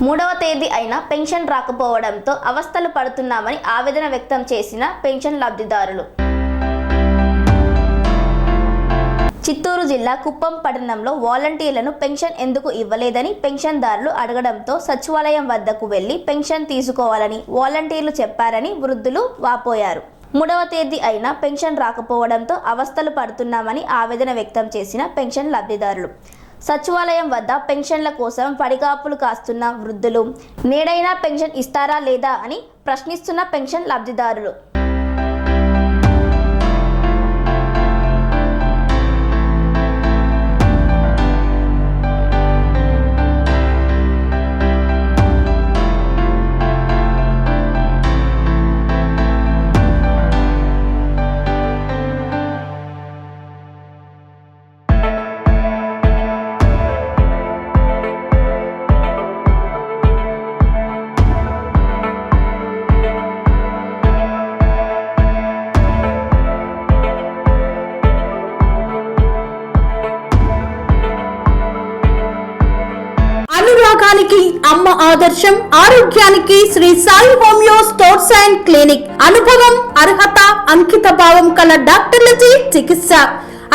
3వ తేదీ అయినా పెన్షన్ రాకపోవడంతో అవస్థలు పడుతున్నామని ఆవేదన వ్యక్తం చేసిన పెన్షన్ లబ్ధిదారులు. చిత్తూరు జిల్లా కుప్పం పట్టణంలో వాలంటీర్లను పెన్షన్ ఎందుకు ఇవ్వలేదని పెన్షన్దారులు అడగడంతో సచివాలయం వద్దకు వెళ్లి పెన్షన్ తీసుకోవాలని వాలంటీర్లు చెప్పారని వృద్ధులు వాపోయారు. 3వ తేదీ అయినా పెన్షన్ రాకపోవడంతో అవస్థలు పడుతున్నామని ఆవేదన వ్యక్తం చేసిన పెన్షన్ లబ్ధిదారులు. సచివాలయం వద్ద పెన్షన్ల కోసం పడిగాపులు కాస్తున్న వృద్ధులు నేడైనా పెన్షన్ ఇస్తారా లేదా అని ప్రశ్నిస్తున్న పెన్షన్ లబ్ధిదారులు. అనురాగానికి అమ్మ ఆదర్శం, ఆరోగ్యానికి Shri Sai homeo stores and clinic. అనుభవం, అర్హత, అంకిత భావం కల డాక్టర్లచే చికిత్స.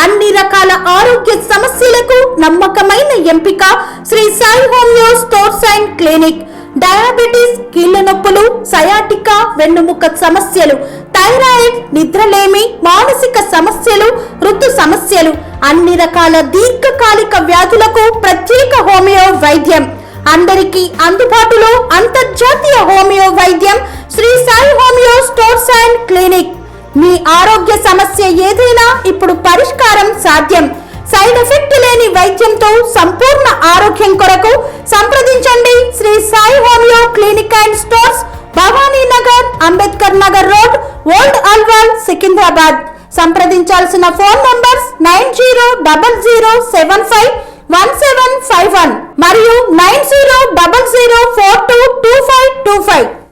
అన్ని రకాల ఆరోగ్య సమస్యలకు నమ్మకమైన ఎంపిక Shri Sai homeo stores and clinic. Diabetes, కీళ్ల నొప్పులు, సయాటికా, వెన్నుముక సమస్యలు, థైరాయిడ్, నిద్రలేమి, మానసిక సమస్యలు, ఋతు సమస్యలు, అన్ని రకాల దీర్ఘకాలిక వ్యాధులకు ప్రత్యేక హోమియో వైద్యం. అందరికీ అందుబాటులో అంతర్జాతీయ హోమియో వైద్యం Shri Sai homeo stores and clinic. మీ ఆరోగ్య సమస్య ఏదైనా ఇప్పుడు పరిష్కారం సాధ్యం. సైడ్ ఎఫెక్ట్ లేని వైద్యంతో సంపూర్ణ ఆరోగ్యం కొరకు సంప్రదించండి Shri Sai homeo clinic and stores, Bhavani Nagar, Ambedkar Nagar road, old Alwal, Secunderabad. సంప్రదించాల్సిన ఫోన్ నంబర్స్ 9000751751 మరియు 9000422525.